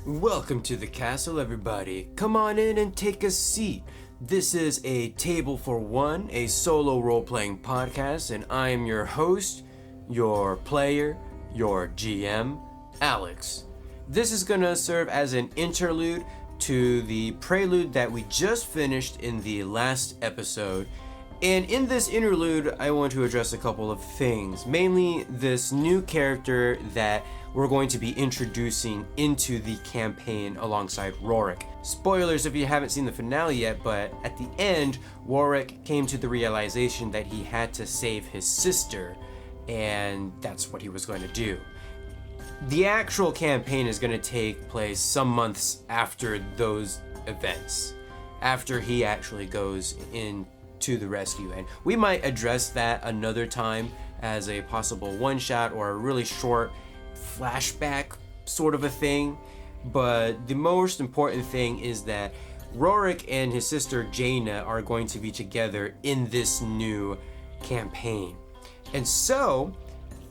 Welcome to the castle, everybody. Come on in and take a seat. This is a Table for One, a solo role-playing podcast, and I am your host, your player, your GM, Alex. This is gonna serve as an interlude to the prelude that we just finished in the last episode. And in this interlude, I want to address a couple of things, mainly this new character that we're going to be introducing into the campaign alongside Rorik. Spoilers if you haven't seen the finale yet, but at the end, Rorik came to the realization that he had to save his sister, and that's what he was going to do. The actual campaign is going to take place some months after those events, after he actually goes into the rescue, and we might address that another time as a possible one-shot or a really short flashback sort of a thing. But the most important thing is that Rorik and his sister Jaina are going to be together in this new campaign. And so,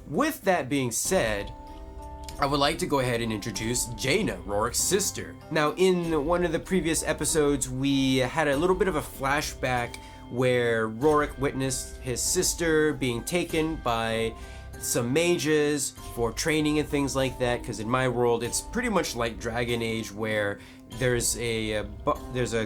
with that being said, I would like to go ahead and introduce Jaina, Rorik's sister. Now, in one of the previous episodes, we had a little bit of a flashback where Rorik witnessed his sister being taken by some mages for training and things like that, because in my world it's pretty much like Dragon Age, where there's a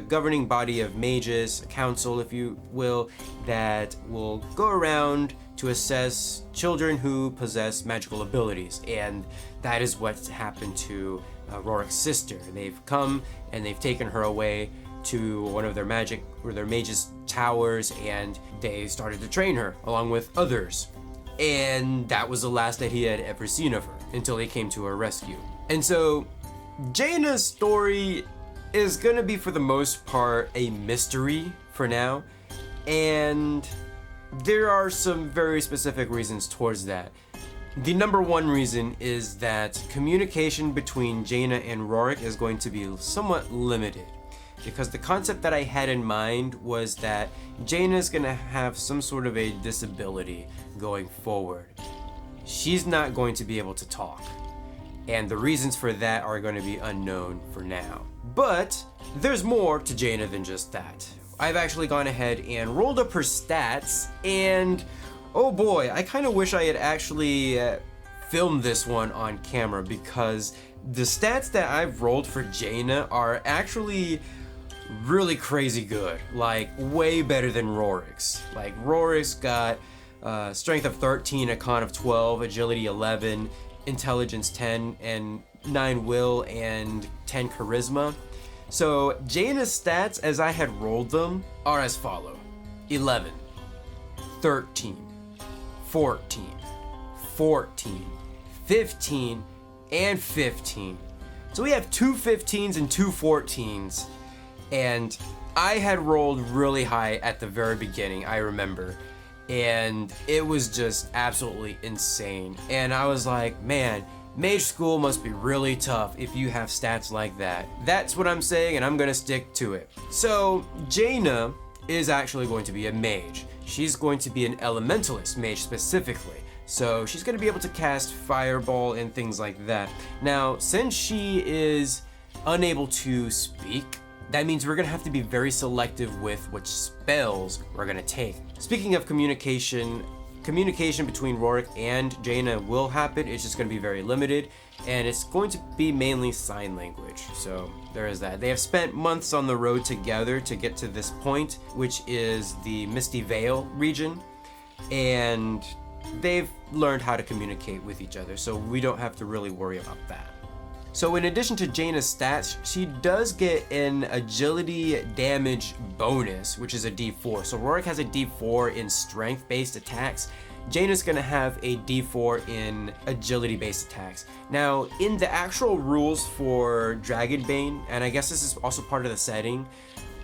governing body of mages, a council if you will, that will go around to assess children who possess magical abilities, and that is what's happened to Rorik's sister. They've come and they've taken her away to one of their mages towers, and they started to train her along with others. And that was the last that he had ever seen of her until they came to her rescue. And so Jaina's story is gonna be, for the most part, a mystery for now, and there are some very specific reasons towards that. The number one reason is that communication between Jaina and Rorik is going to be somewhat limited, because the concept that I had in mind was that Jaina's gonna have some sort of a disability going forward. She's not going to be able to talk, and the reasons for that are going to be unknown for now. But there's more to Jaina than just that. I've actually gone ahead and rolled up her stats, and oh boy, I kind of wish I had actually filmed this one on camera, because the stats that I've rolled for Jaina are actually really crazy good, like way better than Rorik's. Like Rorik's got strength of 13, a con of 12, agility 11, intelligence 10, and 9 will and 10 charisma. So Jaina's stats, as I had rolled them, are as follow: 11, 13, 14, 14, 15, and 15. So we have two 15s and two 14s. And I had rolled really high at the very beginning, I remember, and it was just absolutely insane. And I was like, man, mage school must be really tough if you have stats like that. That's what I'm saying, and I'm gonna stick to it. So Jaina is actually going to be a mage. She's going to be an elementalist mage specifically. So she's gonna be able to cast fireball and things like that. Now, since she is unable to speak, that means we're gonna have to be very selective with which spells we're gonna take. Speaking of communication between Rorik and Jaina will happen. It's just gonna be very limited, and it's going to be mainly sign language. So there is that. They have spent months on the road together to get to this point, which is the Misty Vale region, and they've learned how to communicate with each other, so we don't have to really worry about that. So in addition to Jaina's stats, she does get an agility damage bonus, which is a D4. So Rorik has a D4 in strength-based attacks. Jaina's gonna have a D4 in agility-based attacks. Now, in the actual rules for Dragonbane, and I guess this is also part of the setting,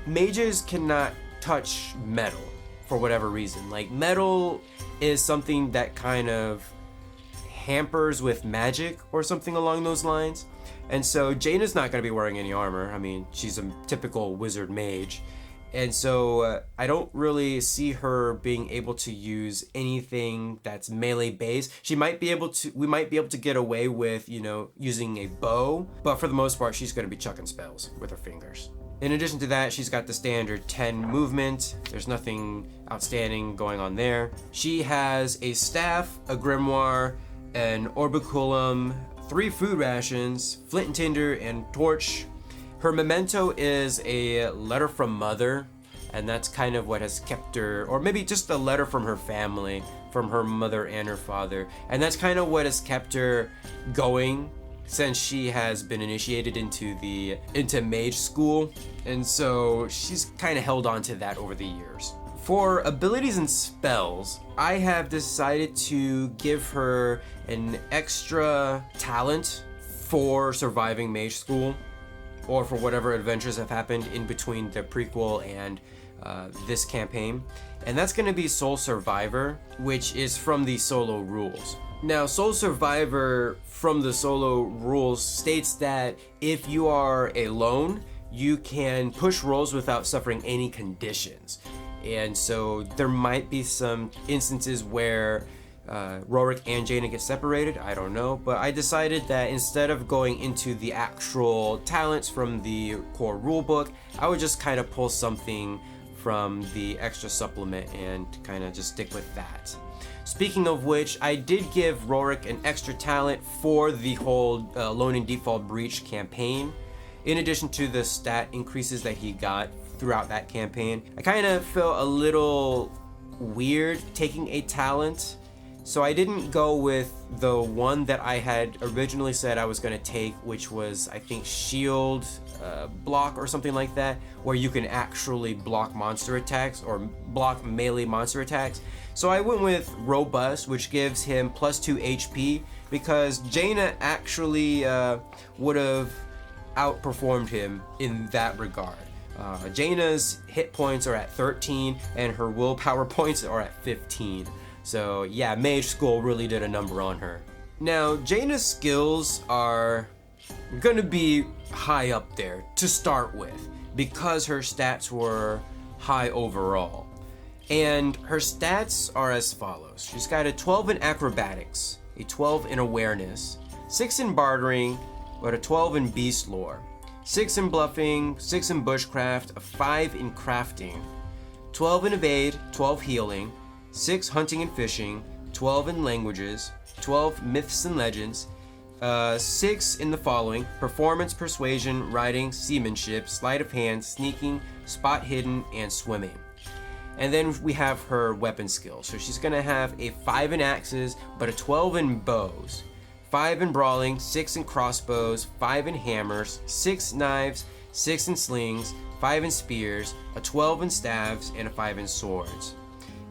mages cannot touch metal for whatever reason. Like, metal is something that kind of hampers with magic or something along those lines. And so Jaina's not going to be wearing any armor. I mean, she's a typical wizard mage. And so I don't really see her being able to use anything that's melee based. We might be able to get away with, using a bow, but for the most part, she's going to be chucking spells with her fingers. In addition to that, she's got the standard 10 movement. There's nothing outstanding going on there. She has a staff, a grimoire, an orbiculum, 3 food rations, flint and tinder, and torch. Her memento is a letter from mother, and that's kind of what has kept her, or maybe just a letter from her family, from her mother and her father, and that's kind of what has kept her going since she has been initiated into mage school, and so she's kind of held on to that over the years. For abilities and spells, I have decided to give her an extra talent for surviving mage school, or for whatever adventures have happened in between the prequel and this campaign. And that's going to be Soul Survivor, which is from the solo rules. Now, Soul Survivor from the solo rules states that if you are alone, you can push rolls without suffering any conditions. And so there might be some instances where Rorik and Jaina get separated, I don't know, but I decided that instead of going into the actual talents from the core rulebook, I would just kind of pull something from the extra supplement and kind of just stick with that. Speaking of which, I did give Rorik an extra talent for the whole Alone in Deepfall Breach campaign, in addition to the stat increases that he got throughout that campaign. I kind of felt a little weird taking a talent, so I didn't go with the one that I had originally said I was going to take, which was, I think, shield block or something like that, where you can actually block monster attacks or block melee monster attacks. So I went with robust, which gives him +2 HP, because Jaina actually would have outperformed him in that regard. Jaina's hit points are at 13 and her willpower points are at 15. So yeah, Mage School really did a number on her. Now, Jaina's skills are gonna be high up there to start with because her stats were high overall. And her stats are as follows. She's got a 12 in acrobatics, a 12 in awareness, 6 in bartering, but a 12 in beast lore, 6 in bluffing, 6 in bushcraft, a 5 in crafting, 12 in evade, 12 healing, 6 hunting and fishing, 12 in languages, 12 myths and legends, 6 in the following: performance, persuasion, riding, seamanship, sleight of hand, sneaking, spot hidden, and swimming. And then we have her weapon skills. So she's gonna have a 5 in axes, but a 12 in bows, 5 in brawling, 6 in crossbows, 5 in hammers, 6 knives, 6 in slings, 5 in spears, a 12 in staves, and a 5 in swords.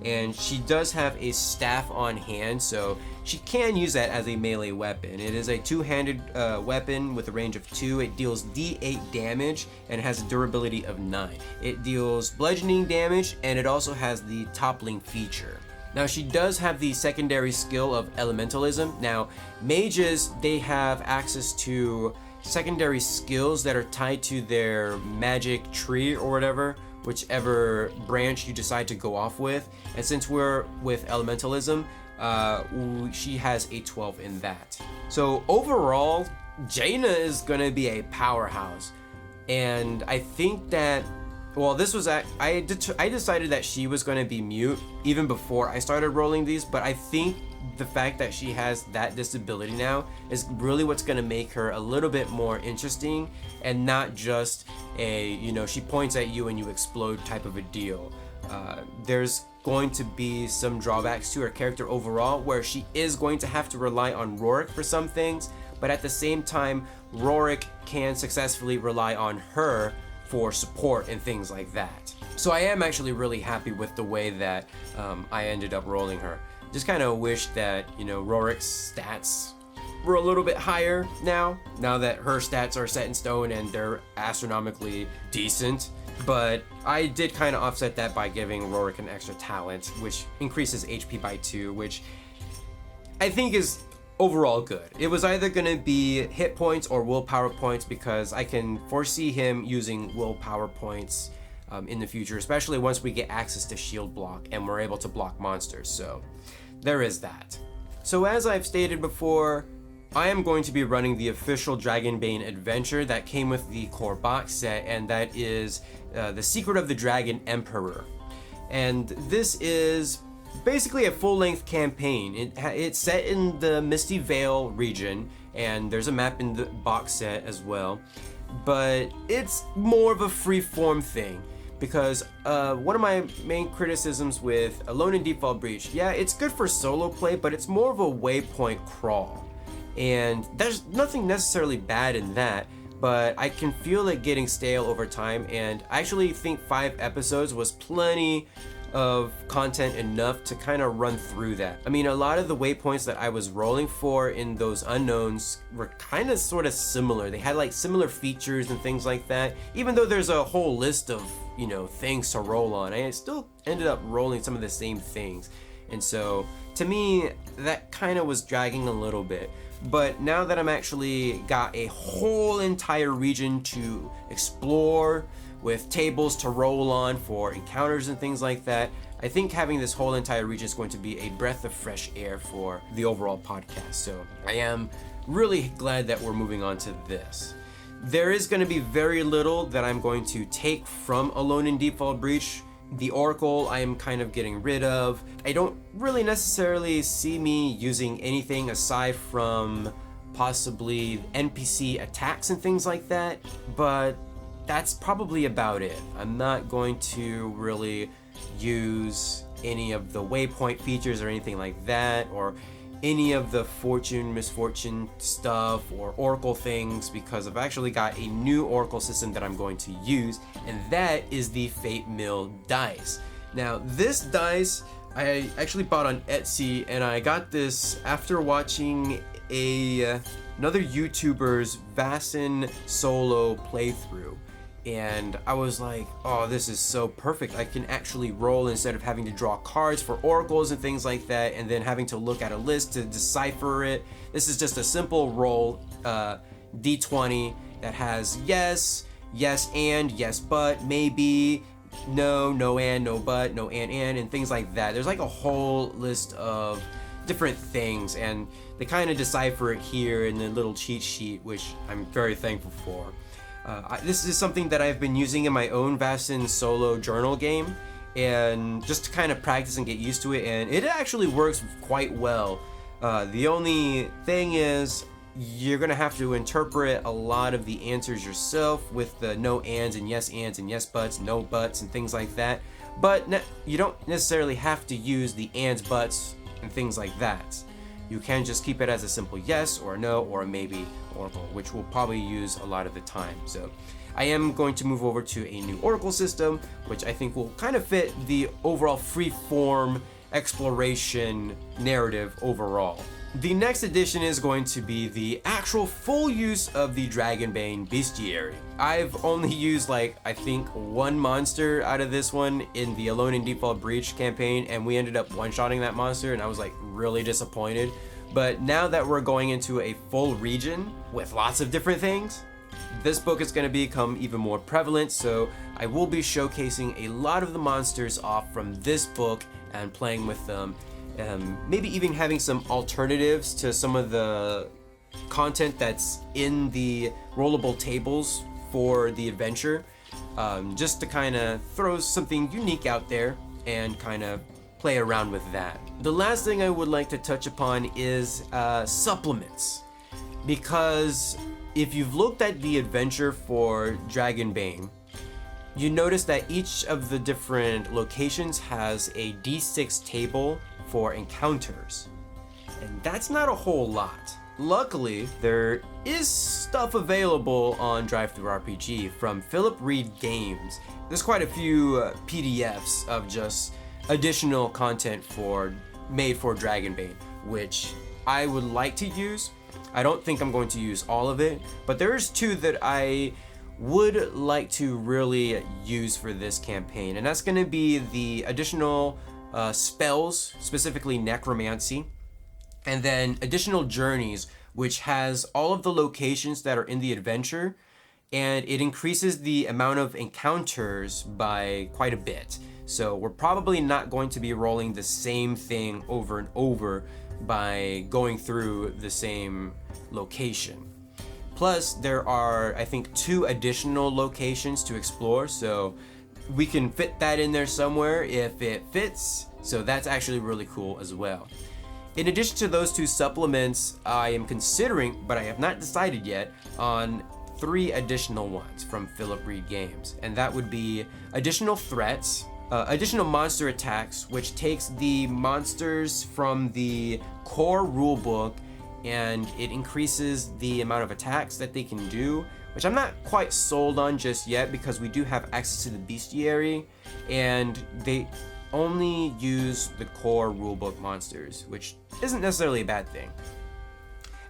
And she does have a staff on hand, so she can use that as a melee weapon. It is a two-handed weapon with a range of 2. It deals D8 damage and has a durability of 9. It deals bludgeoning damage, and it also has the toppling feature. Now, she does have the secondary skill of elementalism. Now, mages, they have access to secondary skills that are tied to their magic tree or whatever, whichever branch you decide to go off with. And since we're with elementalism, she has a 12 in that. So overall, Jaina is gonna be a powerhouse. And I think that, well, this was, I decided that she was gonna be mute even before I started rolling these, but I think the fact that she has that disability now is really what's going to make her a little bit more interesting, and not just a, she points at you and you explode type of a deal. There's going to be some drawbacks to her character overall, where she is going to have to rely on Rorik for some things, but at the same time, Rorik can successfully rely on her for support and things like that. So I am actually really happy with the way that I ended up rolling her. Just kind of wish that, Rorik's stats were a little bit higher now that her stats are set in stone and they're astronomically decent. But I did kind of offset that by giving Rorik an extra talent, which increases HP by 2, which I think is overall good. It was either going to be hit points or willpower points, because I can foresee him using willpower points in the future, especially once we get access to shield block and we're able to block monsters. So there is that. So as I've stated before, I am going to be running the official Dragonbane adventure that came with the core box set, and that is The Secret of the Dragon Emperor. And this is basically a full-length campaign. It's set in the Misty Vale region, and there's a map in the box set as well. But it's more of a free-form thing, because one of my main criticisms with Alone in Deepfall Breach, yeah, it's good for solo play, but it's more of a waypoint crawl. And there's nothing necessarily bad in that, but I can feel it getting stale over time, and I actually think 5 episodes was plenty of content enough to kind of run through that. I mean, a lot of the waypoints that I was rolling for in those unknowns were kind of sort of similar. They had like similar features and things like that. Even though there's a whole list of, you know, things to roll on, I still ended up rolling some of the same things. And so to me, that kind of was dragging a little bit. But now that I'm actually got a whole entire region to explore with tables to roll on for encounters and things like that, I think having this whole entire region is going to be a breath of fresh air for the overall podcast. So I am really glad that we're moving on to this. There is going to be very little that I'm going to take from Alone in Deepfall Breach. The Oracle I am kind of getting rid of. I don't really necessarily see me using anything aside from possibly NPC attacks and things like that, but that's probably about it. I'm not going to really use any of the waypoint features or anything like that, or any of the fortune, misfortune stuff or oracle things, because I've actually got a new oracle system that I'm going to use, and that is the Fate Mill dice. Now, this dice I actually bought on Etsy, and I got this after watching another YouTuber's Vaesen solo playthrough. And I was like, oh, this is so perfect. I can actually roll instead of having to draw cards for oracles and things like that, and then having to look at a list to decipher it. This is just a simple roll, D20 that has yes, yes and, yes but, maybe, no, no and, no but, no and things like that. There's like a whole list of different things, and they kind of decipher it here in the little cheat sheet, which I'm very thankful for. This is something that I've been using in my own Vaesen solo journal game, and just to kind of practice and get used to it, and it actually works quite well. The only thing is you're gonna have to interpret a lot of the answers yourself with the no ands and yes buts, no buts and things like that, but you don't necessarily have to use the ands, buts and things like that. You can just keep it as a simple yes or no or a maybe oracle, which we'll probably use a lot of the time. So I am going to move over to a new oracle system, which I think will kind of fit the overall free-form exploration narrative overall. The next addition is going to be the actual full use of the Dragonbane bestiary. I've only used like, I think, one monster out of this one in the Alone in Deepfall Breach campaign, and we ended up one-shotting that monster, and I was like really disappointed. But now that we're going into a full region with lots of different things, this book is going to become even more prevalent, so I will be showcasing a lot of the monsters off from this book and playing with them. Maybe even having some alternatives to some of the content that's in the rollable tables for the adventure, just to kind of throw something unique out there and kind of play around with that. The last thing I would like to touch upon is supplements, because if you've looked at the adventure for Dragonbane, you notice that each of the different locations has a D6 table for encounters, and that's not a whole lot. Luckily, there is stuff available on DriveThruRPG from Philip Reed Games. There's quite a few PDFs of just additional content made for Dragonbane, which I would like to use. I don't think I'm going to use all of it, but there's two that I would like to really use for this campaign, and that's going to be the additional spells, specifically Necromancy, and then additional journeys, which has all of the locations that are in the adventure and it increases the amount of encounters by quite a bit. So we're probably not going to be rolling the same thing over and over by going through the same location. Plus, there are, I think, 2 additional locations to explore, so we can fit that in there somewhere if it fits. So that's actually really cool as well. In addition to those 2 supplements, I am considering, but I have not decided yet, on 3 additional ones from Philip Reed Games. And that would be additional threats, additional monster attacks, which takes the monsters from the core rulebook and it increases the amount of attacks that they can do, which I'm not quite sold on just yet because we do have access to the bestiary and they only use the core rulebook monsters, which isn't necessarily a bad thing.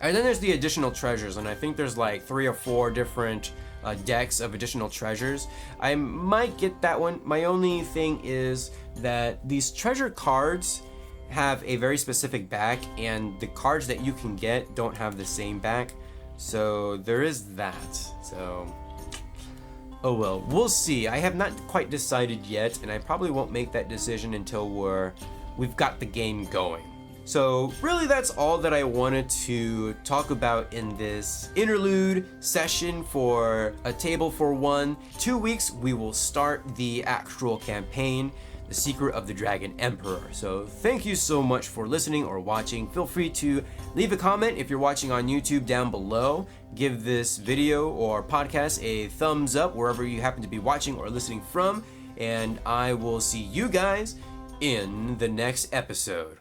And then there's the additional treasures, and I think there's like 3 or 4 different decks of additional treasures. I might get that one. My only thing is that these treasure cards have a very specific back, and the cards that you can get don't have the same back. So there is that. So, oh well, we'll see. I have not quite decided yet, and I probably won't make that decision until we've got the game going. So really that's all that I wanted to talk about in this interlude session for A Table for One. 2 weeks we will start the actual campaign, The Secret of the Dragon Emperor. So thank you so much for listening or watching. Feel free to leave a comment if you're watching on YouTube down below. Give this video or podcast a thumbs up wherever you happen to be watching or listening from. And I will see you guys in the next episode.